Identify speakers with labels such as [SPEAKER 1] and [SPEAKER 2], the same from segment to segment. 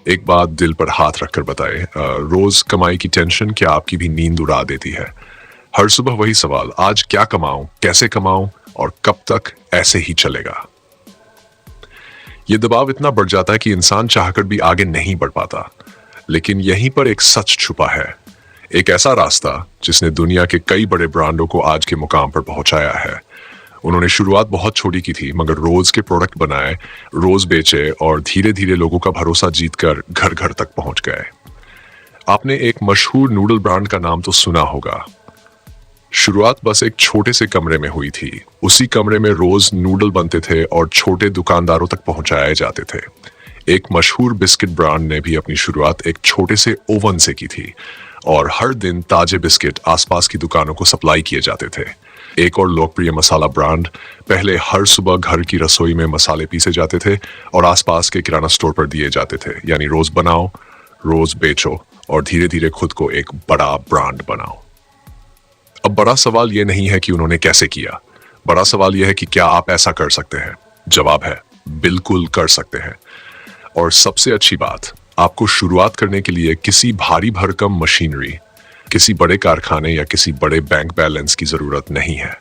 [SPEAKER 1] एक बात दिल पर हाथ रखकर बताएं, रोज कमाई की टेंशन क्या आपकी भी नींद उड़ा देती है? हर सुबह वही सवाल, आज क्या कमाऊं, कैसे कमाऊं और कब तक ऐसे ही चलेगा? ये दबाव इतना बढ़ जाता है कि इंसान चाहकर भी आगे नहीं बढ़ पाता। लेकिन यहीं पर एक सच छुपा है, एक ऐसा रास्ता जिसने दुनिया के कई बड़े ब्रांडों को आज के मुकाम पर पहुंचाया है। उन्होंने शुरुआत बहुत छोटी की थी, मगर रोज के प्रोडक्ट बनाए, रोज बेचे और धीरे धीरे लोगों का भरोसा जीतकर घर घर तक पहुंच गए। आपने एक मशहूर नूडल ब्रांड का नाम तो सुना होगा। शुरुआत बस एक छोटे से कमरे में हुई थी। उसी कमरे में रोज नूडल बनते थे और छोटे दुकानदारों तक पहुंचाए जाते थे। एक मशहूर बिस्किट ब्रांड ने भी अपनी शुरुआत एक छोटे से ओवन से की थी और हर दिन ताजे बिस्किट आसपास की दुकानों को सप्लाई किए जाते थे। एक और लोकप्रिय मसाला ब्रांड, पहले हर सुबह घर की रसोई में मसाले पीसे जाते थे और आसपास के किराना स्टोर पर दिए जाते थे। यानी रोज बनाओ, रोज बेचो और धीरे धीरे खुद को एक बड़ा ब्रांड बनाओ। अब बड़ा सवाल यह नहीं है कि उन्होंने कैसे किया, बड़ा सवाल यह है कि क्या आप ऐसा कर सकते हैं? जवाब है, बिल्कुल कर सकते हैं। और सबसे अच्छी बात, आपको शुरुआत करने के लिए किसी भारी भरकम मशीनरी, किसी बड़े कारखाने या किसी बड़े बैंक बैलेंस की जरूरत नहीं है।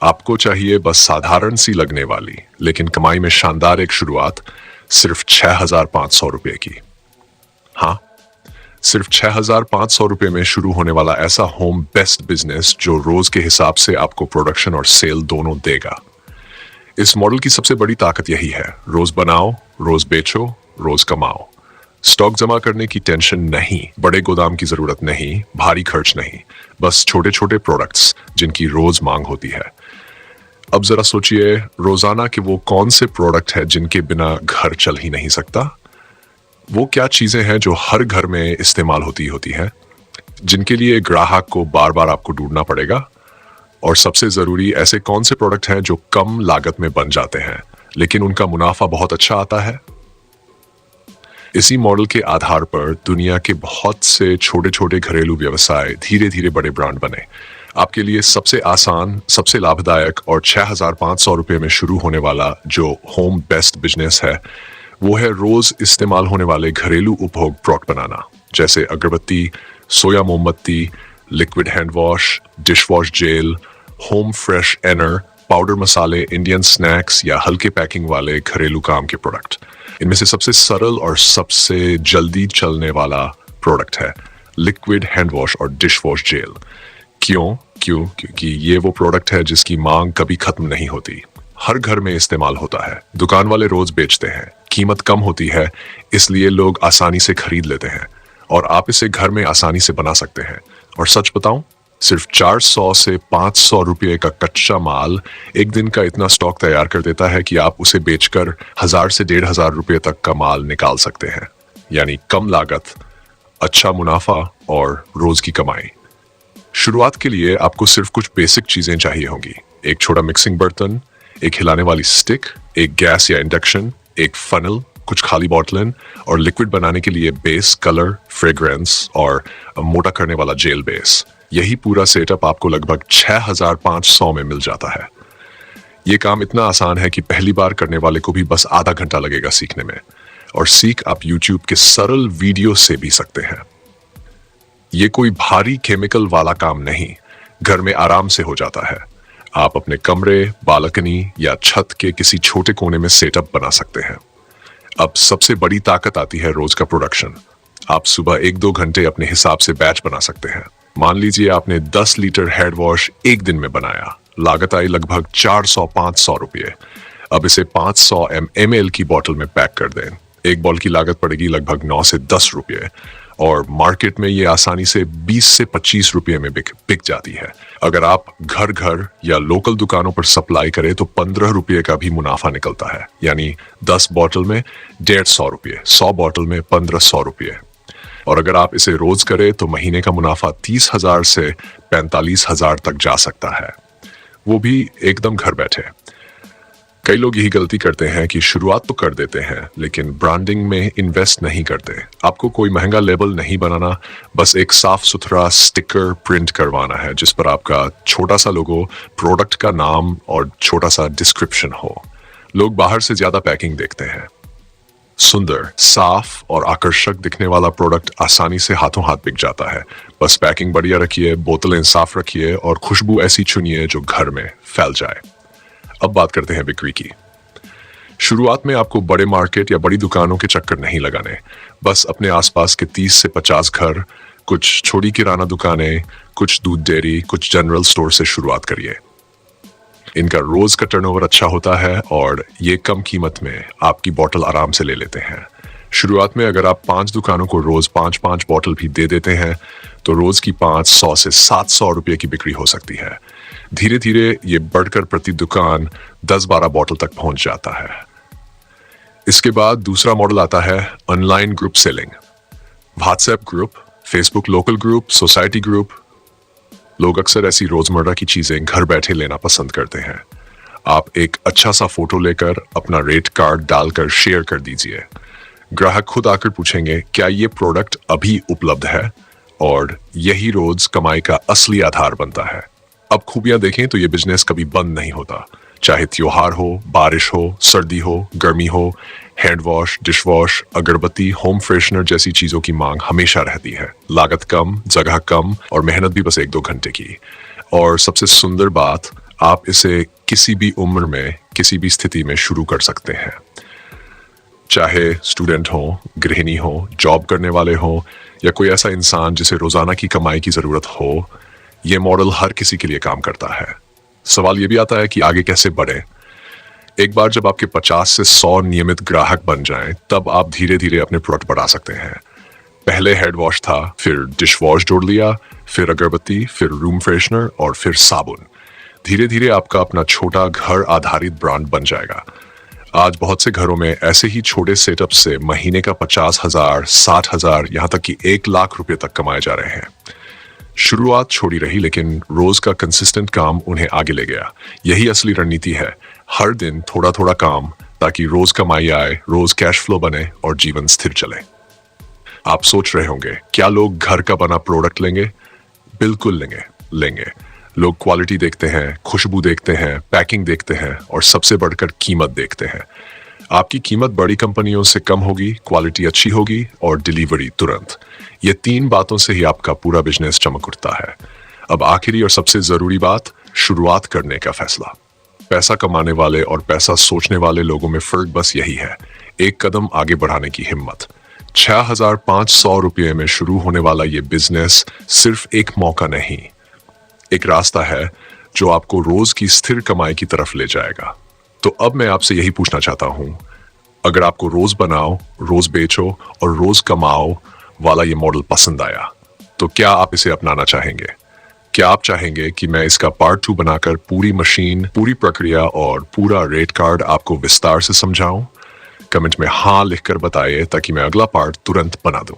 [SPEAKER 1] आपको चाहिए बस साधारण सी लगने वाली लेकिन कमाई में शानदार एक शुरुआत, सिर्फ 6,500 रुपए की। हाँ, सिर्फ 6,500 रुपए में शुरू होने वाला ऐसा होम बेस्ट बिजनेस जो रोज के हिसाब से आपको प्रोडक्शन और सेल दोनों देगा। इस मॉडल की सबसे बड़ी ताकत यही है, रोज बनाओ, रोज बेचो, रोज कमाओ। स्टॉक जमा करने की टेंशन नहीं, बड़े गोदाम की जरूरत नहीं, भारी खर्च नहीं, बस छोटे छोटे प्रोडक्ट्स जिनकी रोज मांग होती है। अब जरा सोचिए रोजाना कि वो कौन से प्रोडक्ट है जिनके बिना घर चल ही नहीं सकता। वो क्या चीजें हैं जो हर घर में इस्तेमाल होती है, जिनके लिए ग्राहक को बार बार आपको ढूंढना पड़ेगा। और सबसे जरूरी, ऐसे कौन से प्रोडक्ट हैं जो कम लागत में बन जाते हैं लेकिन उनका मुनाफा बहुत अच्छा आता है। इसी मॉडल के आधार पर दुनिया के बहुत से छोटे छोटे घरेलू व्यवसाय धीरे धीरे बड़े ब्रांड बने। आपके लिए सबसे आसान, सबसे लाभदायक और 6,500 रुपए में शुरू होने वाला जो होम बेस्ट बिजनेस है, वो है रोज इस्तेमाल होने वाले घरेलू उपभोग प्रोडक्ट बनाना, जैसे अगरबत्ती, सोया मोमबत्ती, liquid hand wash, dish wash gel, home freshener, powder मसाले, इंडियन स्नैक्स या हल्के पैकिंग वाले घरेलू काम के प्रोडक्ट। इनमें से सबसे सरल और सबसे जल्दी चलने वाला प्रोडक्ट है लिक्विड हैंड वॉश और डिश वॉश जेल। क्योंकि ये वो प्रोडक्ट है जिसकी मांग कभी खत्म नहीं होती, हर घर में इस्तेमाल होता है, दुकान वाले रोज बेचते हैं, कीमत कम होती है इसलिए लोग आसानी से खरीद लेते हैं और आप इसे घर में आसानी से बना सकते हैं। और सच बताऊं, सिर्फ 400 से 500 रुपये का कच्चा माल एक दिन का इतना स्टॉक तैयार कर देता है कि आप उसे बेचकर 1,000 से 1,500 रुपये तक का माल निकाल सकते हैं। यानी कम लागत, अच्छा मुनाफा और रोज की कमाई। शुरुआत के लिए आपको सिर्फ कुछ बेसिक चीजें चाहिए होंगी, एक छोटा मिक्सिंग बर्तन, एक हिलाने वाली स्टिक, एक गैस या इंडक्शन, एक फनल, कुछ खाली बॉटलन और लिक्विड बनाने के लिए बेस, कलर, फ्रेग्रेंस और मोटा करने वाला जेल बेस। यही पूरा सेटअप आपको लगभग 6,500 में मिल जाता है। ये काम इतना आसान है कि पहली बार करने वाले को भी बस आधा घंटा लगेगा सीखने में, और सीख आप YouTube के सरल वीडियो से भी सकते हैं। ये कोई भारी केमिकल वाला काम नहीं, घर में आराम से हो जाता है। आप अपने कमरे, बालकनी या छत के किसी छोटे कोने में सेटअप बना सकते हैं। अब सबसे बड़ी ताकत आती है रोज का प्रोडक्शन। आप सुबह 1-2 घंटे अपने हिसाब से बैच बना सकते हैं। मान लीजिए आपने 10 लीटर हेड वॉश एक दिन में बनाया, लागत आई लगभग 400-500 रुपये। अब इसे 500 ml की बोतल में पैक कर दें, एक बॉल की लागत पड़ेगी लगभग 9 से 10 रुपये और मार्केट में ये आसानी से 20 से 25 रुपये में बिक जाती है। अगर आप घर घर या लोकल दुकानों पर सप्लाई करें तो 15 रुपये का भी मुनाफा निकलता है। यानी 10 बॉटल में 150 रुपये, 100 बॉटल में 1500 रुपये। और अगर आप इसे रोज करें तो महीने का मुनाफा 30,000 से 45,000 तक जा सकता है, वो भी एकदम घर बैठे। कई लोग यही गलती करते हैं कि शुरुआत तो कर देते हैं लेकिन ब्रांडिंग में इन्वेस्ट नहीं करते। आपको कोई महंगा लेबल नहीं बनाना, बस एक साफ सुथरा स्टिकर प्रिंट करवाना है जिस पर आपका छोटा सा लोगो, प्रोडक्ट का नाम और छोटा सा डिस्क्रिप्शन हो। लोग बाहर से ज्यादा पैकिंग देखते हैं। सुंदर, साफ और आकर्षक दिखने वाला प्रोडक्ट आसानी से हाथों हाथ बिक जाता है। बस पैकिंग बढ़िया रखिए, बोतलें साफ रखिए और खुशबू ऐसी चुनिए जो घर में फैल जाए। अब बात करते हैं बिक्री की। शुरुआत में आपको बड़े मार्केट या बड़ी दुकानों के चक्कर नहीं लगाने। बस अपने आसपास के 30 से 50 घर, कुछ छोटी किराना दुकानें, कुछ दूध डेयरी, कुछ जनरल स्टोर से शुरुआत करिए। इनका रोज का टर्नओवर अच्छा होता है और ये कम कीमत में आपकी बोतल आराम से ले लेते हैं। शुरुआत में अगर आप 5 दुकानों को रोज 5-5 बोतल भी दे देते हैं तो रोज की 500 से 700 रुपये की बिक्री हो सकती है। धीरे धीरे ये बढ़कर प्रति दुकान 10-12 बोतल तक पहुंच जाता है। इसके बाद दूसरा मॉडल आता है online group selling. WhatsApp group, Facebook local group, society group. लोग अक्सर ऐसी रोजमर्रा की चीजें घर बैठे लेना पसंद करते हैं। आप एक अच्छा सा फोटो लेकर अपना रेट कार्ड डालकर शेयर कर दीजिए। ग्राहक खुद आकर पूछेंगे क्या ये प्रोडक्ट अभी उपलब्ध है, और यही रोज कमाई का असली आधार बनता है। अब खूबियां देखें तो ये बिजनेस कभी बंद नहीं होता। चाहे त्योहार हो, बारिश हो, सर्दी हो, गर्मी हो, हैंड वॉश, डिश वॉश, अगरबत्ती, होम फ्रेशनर जैसी चीजों की मांग हमेशा रहती है। लागत कम, जगह कम और मेहनत भी बस 1-2 घंटे की। और सबसे सुंदर बात, आप इसे किसी भी उम्र में, किसी भी स्थिति में शुरू कर सकते हैं। चाहे स्टूडेंट हो, गृहिणी हो, जॉब करने वाले हो या कोई ऐसा इंसान जिसे रोजाना की कमाई की जरूरत हो, ये मॉडल हर किसी के लिए काम करता है। सवाल ये भी आता है कि आगे कैसे बढ़े। एक बार जब आपके 50 से 100 नियमित ग्राहक बन जाएं, तब आप धीरे धीरे अपने प्रोडक्ट बढ़ा सकते हैं। पहले हेड वॉश था, फिर डिश वॉश जोड़ लिया, फिर अगरबत्ती, फिर रूम फ्रेशनर और फिर साबुन। धीरे धीरे आपका अपना छोटा घर आधारित ब्रांड बन जाएगा। आज बहुत से घरों में ऐसे ही छोटे सेटअप से महीने का 50,000, 60,000, यहाँ तक कि 1 लाख रुपए तक कमाए जा रहे हैं। शुरुआत छोड़ी रही, लेकिन रोज का कंसिस्टेंट काम उन्हें आगे ले गया। यही असली रणनीति है, हर दिन थोड़ा थोड़ा काम, ताकि रोज कमाई आए, रोज कैश फ्लो बने और जीवन स्थिर चले। आप सोच रहे होंगे क्या लोग घर का बना प्रोडक्ट लेंगे? बिल्कुल लेंगे। लोग क्वालिटी देखते हैं, खुशबू देखते हैं, पैकिंग देखते हैं और सबसे बढ़कर कीमत देखते हैं। आपकी कीमत बड़ी कंपनियों से कम होगी, क्वालिटी अच्छी होगी और डिलीवरी तुरंत। ये 3 बातों से ही आपका पूरा बिजनेस चमक उठता है। अब आखिरी और सबसे जरूरी बात, शुरुआत करने का फैसला। पैसा कमाने वाले और पैसा सोचने वाले लोगों में फर्क बस यही है, एक कदम आगे बढ़ाने की हिम्मत। 6,500 रुपये में शुरू होने वाला ये बिजनेस सिर्फ एक मौका नहीं, एक रास्ता है जो आपको रोज की स्थिर कमाई की तरफ ले जाएगा। तो अब मैं आपसे यही पूछना चाहता हूं, अगर आपको रोज बनाओ, रोज बेचो और रोज कमाओ वाला ये मॉडल पसंद आया, तो क्या आप इसे अपनाना चाहेंगे? क्या आप चाहेंगे कि मैं इसका पार्ट 2 बनाकर पूरी मशीन, पूरी प्रक्रिया और पूरा रेट कार्ड आपको विस्तार से समझाऊं? कमेंट में हाँ लिखकर बताइए ताकि मैं अगला पार्ट तुरंत बना दूं।